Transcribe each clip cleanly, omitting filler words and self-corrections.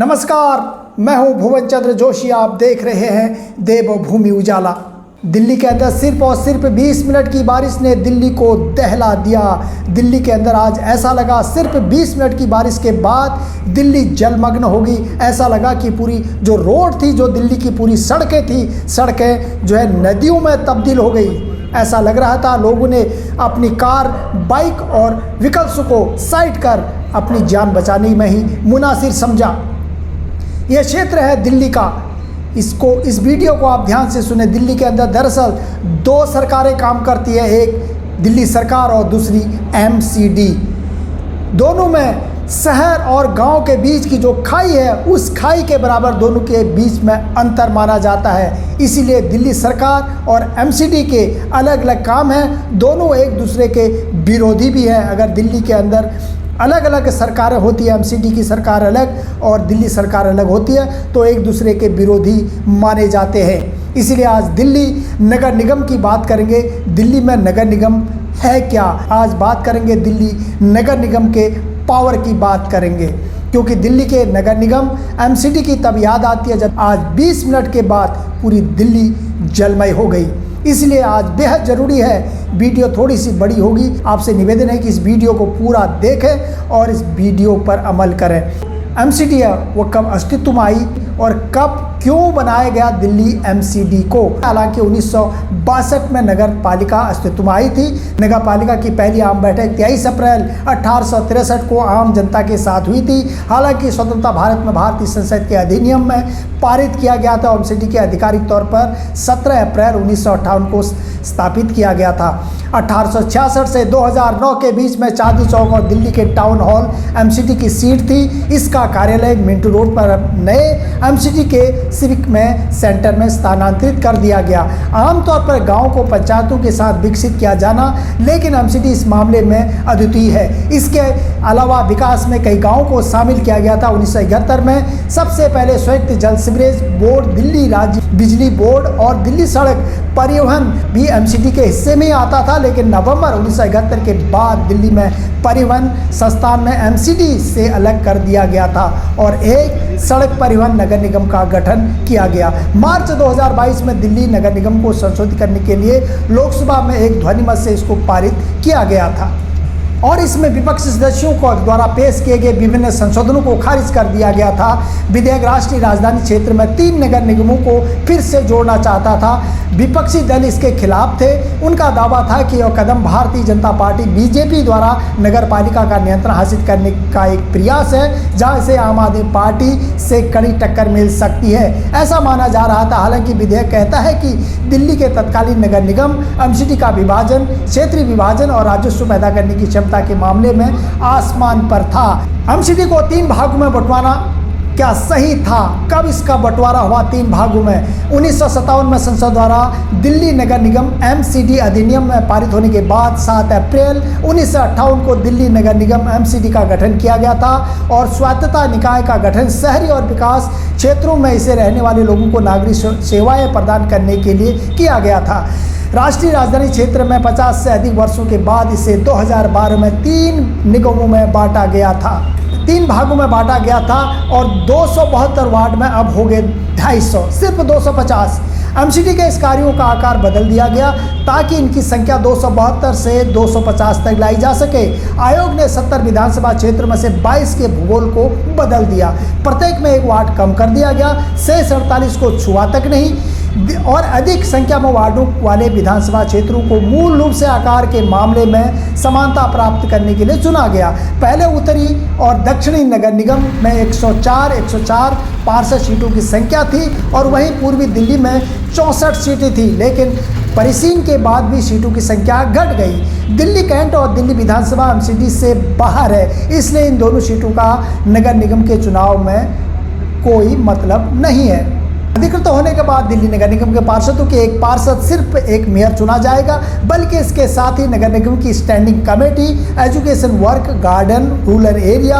नमस्कार, मैं हूं भुवन चंद्र जोशी। आप देख रहे हैं देवभूमि उजाला। दिल्ली के अंदर सिर्फ और सिर्फ 20 मिनट की बारिश ने दिल्ली को दहला दिया। दिल्ली के अंदर आज ऐसा लगा सिर्फ 20 मिनट की बारिश के बाद दिल्ली जलमग्न होगी। ऐसा लगा कि पूरी जो रोड थी, जो दिल्ली की पूरी सड़कें थी, सड़कें जो है नदियों में तब्दील हो गई। ऐसा लग रहा था लोगों ने अपनी कार, बाइक और व्हीकल्स को साइड कर अपनी जान बचाने में ही मुनासिर समझा। यह क्षेत्र है दिल्ली का। इस वीडियो को आप ध्यान से सुने। दिल्ली के अंदर दरअसल दो सरकारें काम करती है, एक दिल्ली सरकार और दूसरी MCD। दोनों में शहर और गांव के बीच की जो खाई है, उस खाई के बराबर दोनों के बीच में अंतर माना जाता है। इसीलिए दिल्ली सरकार और MCD के अलग अलग काम हैं। दोनों एक दूसरे के विरोधी भी हैं। अगर दिल्ली के अंदर अलग अलग सरकारें होती है, MCD की सरकार अलग और दिल्ली सरकार अलग होती है, तो एक दूसरे के विरोधी माने जाते हैं। इसीलिए आज दिल्ली नगर निगम की बात करेंगे। दिल्ली में नगर निगम है क्या, आज बात करेंगे। दिल्ली नगर निगम के पावर की बात करेंगे, क्योंकि दिल्ली के नगर निगम MCD की तब याद आती है जब आज 20 मिनट के बाद पूरी दिल्ली जलमय हो गई। इसलिए आज बेहद ज़रूरी है। वीडियो थोड़ी सी बड़ी होगी, आपसे निवेदन है कि इस वीडियो को पूरा देखें और इस वीडियो पर अमल करें। MCD है वो कब अस्तित्व में आई और कब क्यों बनाया गया दिल्ली MCD को। हालांकि 1962 में नगर पालिका अस्तित्व में आई थी। नगर पालिका की पहली आम बैठक 23 अप्रैल 1863 को आम जनता के साथ हुई थी। हालांकि स्वतंत्रता भारत में भारतीय संसद के अधिनियम में पारित किया गया था। MCD के आधिकारिक तौर पर 17 अप्रैल 1958 को स्थापित किया गया था। 1866 से 2009 के बीच में चांदनी चौक और दिल्ली के टाउन हॉल MCD की सीट थी। इसका कार्यालय मिंटू रोड पर नए MCD के सिविक में सेंटर में स्थानांतरित कर दिया गया। आमतौर पर गांव को पंचायतों के साथ विकसित किया जाना, लेकिन MCD इस मामले में अद्वितीय है। इसके अलावा विकास में कई गांवों को शामिल किया गया था। 1971 में सबसे पहले संयुक्त जल सीवरेज बोर्ड, दिल्ली राज्य बिजली बोर्ड और दिल्ली सड़क परिवहन भी MCD के हिस्से में ही आता था, लेकिन नवंबर 1971 के बाद दिल्ली में परिवहन संस्थान में MCD से अलग कर दिया गया था और एक सड़क परिवहन नगर निगम का गठन किया गया। मार्च 2022 में दिल्ली नगर निगम को संशोधित करने के लिए लोकसभा में एक ध्वनिमत से इसको पारित किया गया था और इसमें विपक्षी सदस्यों को द्वारा पेश किए गए विभिन्न संशोधनों को खारिज कर दिया गया था। विधेयक राष्ट्रीय राजधानी क्षेत्र में 3 नगर निगमों को फिर से जोड़ना चाहता था। विपक्षी दल इसके खिलाफ थे। उनका दावा था कि यह कदम भारतीय जनता पार्टी BJP द्वारा नगर पालिका का नियंत्रण हासिल करने का एक प्रयास है, जहां से आम आदमी पार्टी से कड़ी टक्कर मिल सकती है, ऐसा माना जा रहा था। हालांकि विधेयक कहता है कि दिल्ली के तत्कालीन नगर निगम MCD का विभाजन, क्षेत्रीय विभाजन और राजस्व पैदा करने की क्षमता के मामले में आसमान पर था। MCD को 3 भागों में बंटवाना क्या सही था? कब इसका बंटवारा हुआ 3 भागों में? 1957 में संसद द्वारा दिल्ली नगर निगम MCD अधिनियम में पारित होने के बाद 7 अप्रैल 1958 को दिल्ली नगर निगम MCD का गठन किया गया था और स्वायत्तता निकाय का गठन शहरी और विकास क्षेत्रों में इसे रहने वाले लोगों को नागरिक सेवाएं प्रदान करने के लिए किया गया था। राष्ट्रीय राजधानी क्षेत्र में 50 से अधिक वर्षों के बाद इसे 2012 में 3 निगमों में बांटा गया था, 3 भागों में बांटा गया था और 272 वार्ड में अब हो गए 250, सिर्फ 250। MCD के इस कार्यों का आकार बदल दिया गया ताकि इनकी संख्या 272 से 250 तक लाई जा सके। आयोग ने 70 विधानसभा क्षेत्र में से 22 के भूगोल को बदल दिया। प्रत्येक में 1 वार्ड कम कर दिया गया। शेष 48 को छुआ तक नहीं और अधिक संख्या में वार्डों वाले विधानसभा क्षेत्रों को मूल रूप से आकार के मामले में समानता प्राप्त करने के लिए चुना गया। पहले उत्तरी और दक्षिणी नगर निगम में 104 पार्षद सीटों की संख्या थी और वहीं पूर्वी दिल्ली में 64 सीटें थी, लेकिन परिसीन के बाद भी सीटों की संख्या घट गई। दिल्ली कैंट और दिल्ली विधानसभा MCD से बाहर है, इसलिए इन दोनों सीटों का नगर निगम के चुनाव में कोई मतलब नहीं है। अधिकृत होने के बाद दिल्ली नगर निगम के पार्षदों के एक पार्षद सिर्फ एक मेयर चुना जाएगा, बल्कि इसके साथ ही नगर निगम की standing committee, education work, garden, rural area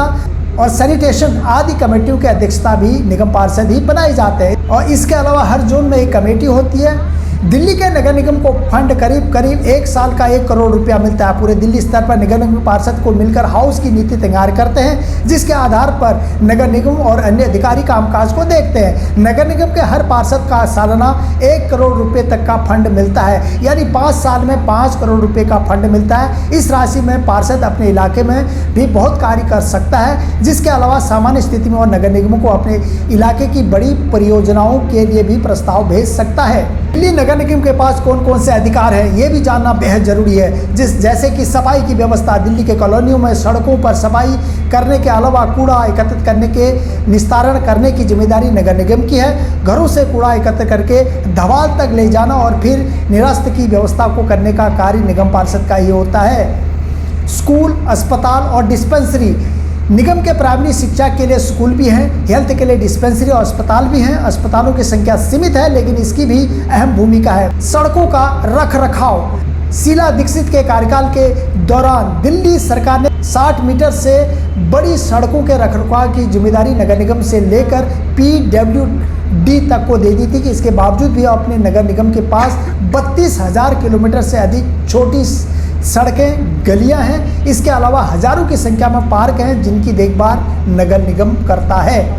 और सैनिटेशन आदि कमेटियों की अध्यक्षता भी निगम पार्षद ही बनाए जाते हैं। और इसके अलावा हर जोन में एक कमेटी होती है दिल्ली के नगर निगम को फंड करीब 1 साल का 1 करोड़ रुपया मिलता है। पूरे दिल्ली स्तर पर नगर निगम पार्षद को मिलकर हाउस की नीति तैयार करते हैं, जिसके आधार पर नगर निगम और अन्य अधिकारी कामकाज को देखते हैं। नगर निगम के हर पार्षद का सालाना 1 करोड़ रुपए तक का फंड मिलता है, यानी 5 साल में 5 करोड़ रुपए का फंड मिलता है। इस राशि में पार्षद अपने इलाके में भी बहुत कार्य कर सकता है। जिसके अलावा सामान्य स्थिति में और नगर निगमों को अपने इलाके की बड़ी परियोजनाओं के लिए भी प्रस्ताव भेज सकता है। दिल्ली नगर निगम के पास कौन कौन से अधिकार हैं, ये भी जानना बेहद जरूरी है। जैसे कि सफाई की व्यवस्था, दिल्ली के कॉलोनियों में सड़कों पर सफाई करने के अलावा कूड़ा एकत्रित करने के निस्तारण करने की जिम्मेदारी नगर निगम की है। घरों से कूड़ा एकत्र करके धवाल तक ले जाना और फिर निरस्त की व्यवस्था को करने का कार्य निगम पार्षद का ही होता है। स्कूल, अस्पताल और डिस्पेंसरी, निगम के प्राइमरी शिक्षा के लिए स्कूल भी हैं, हेल्थ के लिए डिस्पेंसरी और अस्पताल भी हैं। अस्पतालों की संख्या सीमित है, लेकिन इसकी भी अहम भूमिका है। सड़कों का रखरखाव, शीला दीक्षित के कार्यकाल के दौरान दिल्ली सरकार ने 60 मीटर से बड़ी सड़कों के रखरखाव की जिम्मेदारी नगर निगम से लेकर PWD तक को दे दी थी। कि इसके बावजूद भी अपने नगर निगम के पास 32,000 किलोमीटर से अधिक छोटी सड़कें, गलियां हैं। इसके अलावा हजारों की संख्या में पार्क हैं, जिनकी देखभाल नगर निगम करता है।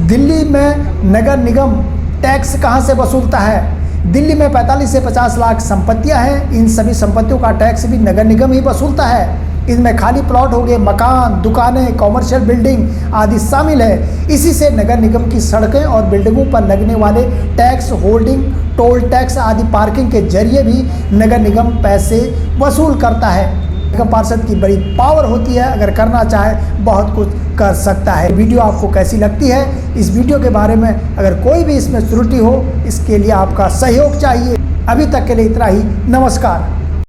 दिल्ली में नगर निगम टैक्स कहां से वसूलता है? दिल्ली में 45 से 50 लाख संपत्तियां हैं। इन सभी संपत्तियों का टैक्स भी नगर निगम ही वसूलता है। इनमें खाली प्लॉट हो गए, मकान, दुकानें, कॉमर्शियल बिल्डिंग आदि शामिल है। इसी से नगर निगम की सड़कें और बिल्डिंगों पर लगने वाले टैक्स, होल्डिंग, टोल टैक्स आदि पार्किंग के जरिए भी नगर निगम पैसे वसूल करता है। निगम पार्षद की बड़ी पावर होती है, अगर करना चाहे बहुत कुछ कर सकता है। वीडियो आपको कैसी लगती है? इस वीडियो के बारे में अगर कोई भी इसमें त्रुटि हो, इसके लिए आपका सहयोग चाहिए। अभी तक के लिए इतना ही। नमस्कार।